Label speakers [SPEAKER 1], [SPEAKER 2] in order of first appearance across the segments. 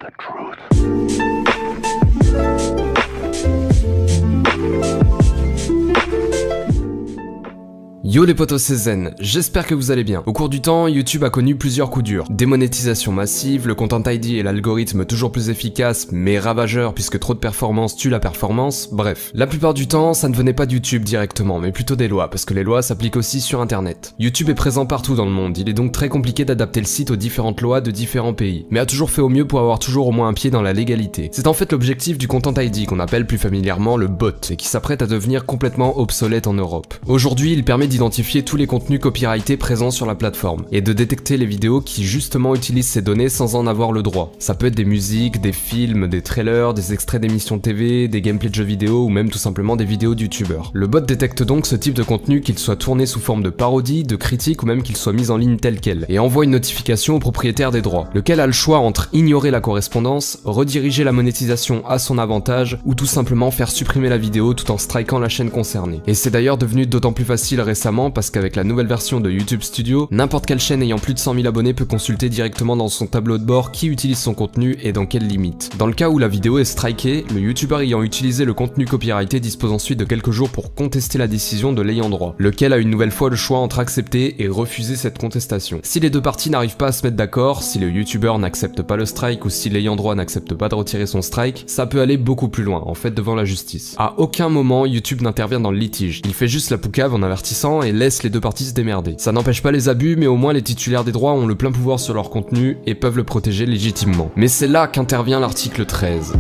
[SPEAKER 1] the truth.
[SPEAKER 2] Yo les potos, c'est Zen, j'espère que vous allez bien. Au cours du temps, YouTube a connu plusieurs coups durs. Démonétisation massive, le Content ID et l'algorithme toujours plus efficace mais ravageur puisque trop de performance tue la performance, bref. La plupart du temps, ça ne venait pas de YouTube directement, mais plutôt des lois, parce que les lois s'appliquent aussi sur internet. YouTube est présent partout dans le monde, il est donc très compliqué d'adapter le site aux différentes lois de différents pays, mais a toujours fait au mieux pour avoir toujours au moins un pied dans la légalité. C'est en fait l'objectif du Content ID qu'on appelle plus familièrement le bot, et qui s'apprête à devenir complètement obsolète en Europe. Aujourd'hui, il permet d'identifier tous les contenus copyrightés présents sur la plateforme et de détecter les vidéos qui justement utilisent ces données sans en avoir le droit. Ça peut être des musiques, des films, des trailers, des extraits d'émissions TV, des gameplays de jeux vidéo ou même tout simplement des vidéos de youtubeurs. Le bot détecte donc ce type de contenu, qu'il soit tourné sous forme de parodie, de critique ou même qu'il soit mis en ligne tel quel, et envoie une notification au propriétaire des droits, lequel a le choix entre ignorer la correspondance, rediriger la monétisation à son avantage ou tout simplement faire supprimer la vidéo tout en strikant la chaîne concernée. Et c'est d'ailleurs devenu d'autant plus facile récemment parce qu'avec la nouvelle version de YouTube Studio, n'importe quelle chaîne ayant plus de 100 000 abonnés peut consulter directement dans son tableau de bord qui utilise son contenu et dans quelles limites. Dans le cas où la vidéo est strikée, le youtubeur ayant utilisé le contenu copyrighté dispose ensuite de quelques jours pour contester la décision de l'ayant droit, lequel a une nouvelle fois le choix entre accepter et refuser cette contestation. Si les deux parties n'arrivent pas à se mettre d'accord, si le youtubeur n'accepte pas le strike ou si l'ayant droit n'accepte pas de retirer son strike, ça peut aller beaucoup plus loin, en fait devant la justice. À aucun moment YouTube n'intervient dans le litige, il fait juste la poucave en avertissant et laisse les deux parties se démerder. Ça n'empêche pas les abus, mais au moins les titulaires des droits ont le plein pouvoir sur leur contenu et peuvent le protéger légitimement. Mais c'est là qu'intervient l'article 13.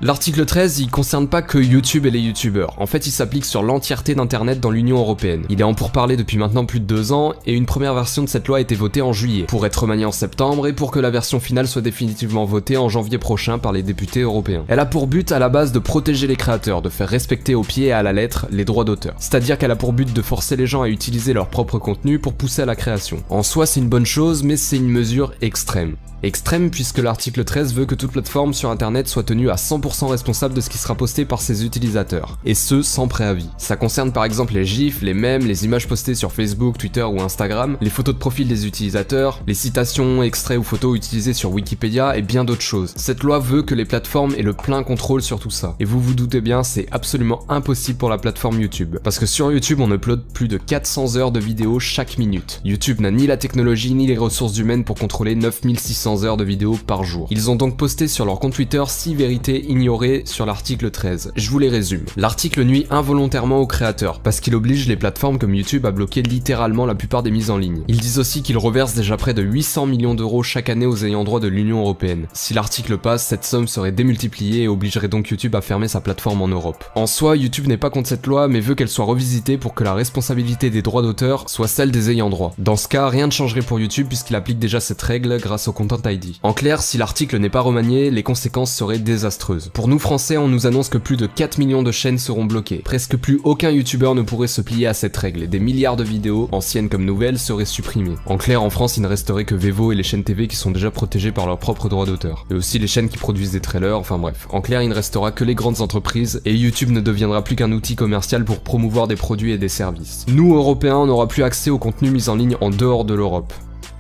[SPEAKER 2] L'article 13, il concerne pas que YouTube et les youtubeurs. En fait, il s'applique sur l'entièreté d'internet dans l'Union Européenne. Il est en pourparlers depuis maintenant plus de 2 ans, et une première version de cette loi a été votée en juillet, pour être remaniée en septembre, et pour que la version finale soit définitivement votée en janvier prochain par les députés européens. Elle a pour but à la base de protéger les créateurs, de faire respecter au pied et à la lettre les droits d'auteur. C'est-à-dire qu'elle a pour but de forcer les gens à utiliser leur propre contenu pour pousser à la création. En soi, c'est une bonne chose, mais c'est une mesure extrême. Extrême puisque l'article 13 veut que toute plateforme sur internet soit tenue à 100% responsable de ce qui sera posté par ses utilisateurs, et ce sans préavis. Ça concerne par exemple les gifs, les mèmes, les images postées sur Facebook, Twitter ou Instagram, les photos de profil des utilisateurs, les citations, extraits ou photos utilisées sur Wikipédia et bien d'autres choses. Cette loi veut que les plateformes aient le plein contrôle sur tout ça. Et vous vous doutez bien, c'est absolument impossible pour la plateforme YouTube. Parce que sur YouTube, on upload plus de 400 heures de vidéos chaque minute. YouTube n'a ni la technologie ni les ressources humaines pour contrôler 9600 heures de vidéos par jour. Ils ont donc posté sur leur compte Twitter 6 vérités ignorées sur l'article 13. Je vous les résume. L'article nuit involontairement aux créateurs, parce qu'il oblige les plateformes comme YouTube à bloquer littéralement la plupart des mises en ligne. Ils disent aussi qu'ils reversent déjà près de 800 millions d'euros chaque année aux ayants droit de l'Union Européenne. Si l'article passe, cette somme serait démultipliée et obligerait donc YouTube à fermer sa plateforme en Europe. En soi, YouTube n'est pas contre cette loi, mais veut qu'elle soit revisitée pour que la responsabilité des droits d'auteur soit celle des ayants droit. Dans ce cas, rien ne changerait pour YouTube puisqu'il applique déjà cette règle grâce au Content ID. En clair, si l'article n'est pas remanié, les conséquences seraient désastreuses. Pour nous français, on nous annonce que plus de 4 millions de chaînes seront bloquées. Presque plus aucun youtubeur ne pourrait se plier à cette règle et des milliards de vidéos, anciennes comme nouvelles, seraient supprimées. En clair, en France, il ne resterait que Vevo et les chaînes TV qui sont déjà protégées par leurs propres droits d'auteur. Et aussi les chaînes qui produisent des trailers, enfin bref. En clair, il ne restera que les grandes entreprises et YouTube ne deviendra plus qu'un outil commercial pour promouvoir des produits et des services. Nous, Européens, on n'aura plus accès au contenu mis en ligne en dehors de l'Europe.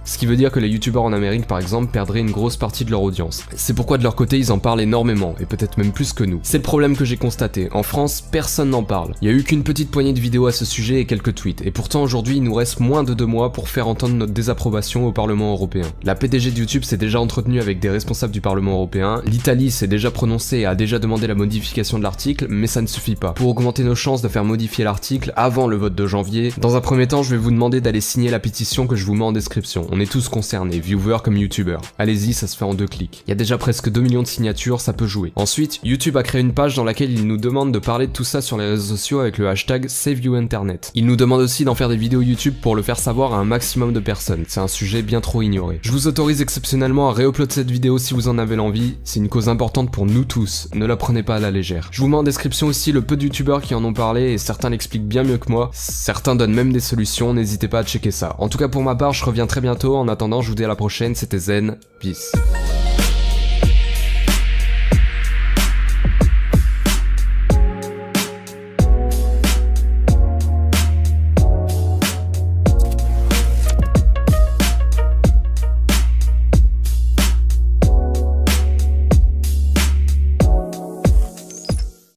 [SPEAKER 2] Ce qui veut dire que les youtubeurs en Amérique par exemple perdraient une grosse partie de leur audience. C'est pourquoi de leur côté ils en parlent énormément, et peut-être même plus que nous. C'est le problème que j'ai constaté, en France personne n'en parle. Il y a eu qu'une petite poignée de vidéos à ce sujet et quelques tweets, et pourtant aujourd'hui il nous reste moins de 2 mois pour faire entendre notre désapprobation au Parlement européen. La PDG de YouTube s'est déjà entretenue avec des responsables du Parlement européen, l'Italie s'est déjà prononcée et a déjà demandé la modification de l'article, mais ça ne suffit pas. Pour augmenter nos chances de faire modifier l'article avant le vote de janvier, dans un premier temps je vais vous demander d'aller signer la pétition que je vous mets en description. On est tous concernés, viewers comme youtubeurs. Allez-y, ça se fait en 2 clics. Il y a déjà presque 2 millions de signatures, ça peut jouer. Ensuite, YouTube a créé une page dans laquelle il nous demande de parler de tout ça sur les réseaux sociaux avec le hashtag SaveYouInternet. Il nous demande aussi d'en faire des vidéos YouTube pour le faire savoir à un maximum de personnes. C'est un sujet bien trop ignoré. Je vous autorise exceptionnellement à réuploader cette vidéo si vous en avez l'envie. C'est une cause importante pour nous tous. Ne la prenez pas à la légère. Je vous mets en description aussi le peu de youtubeurs qui en ont parlé et certains l'expliquent bien mieux que moi. Certains donnent même des solutions, n'hésitez pas à checker ça. En tout cas pour ma part, je reviens très bientôt. En attendant, je vous dis à la prochaine, c'était Zen, peace.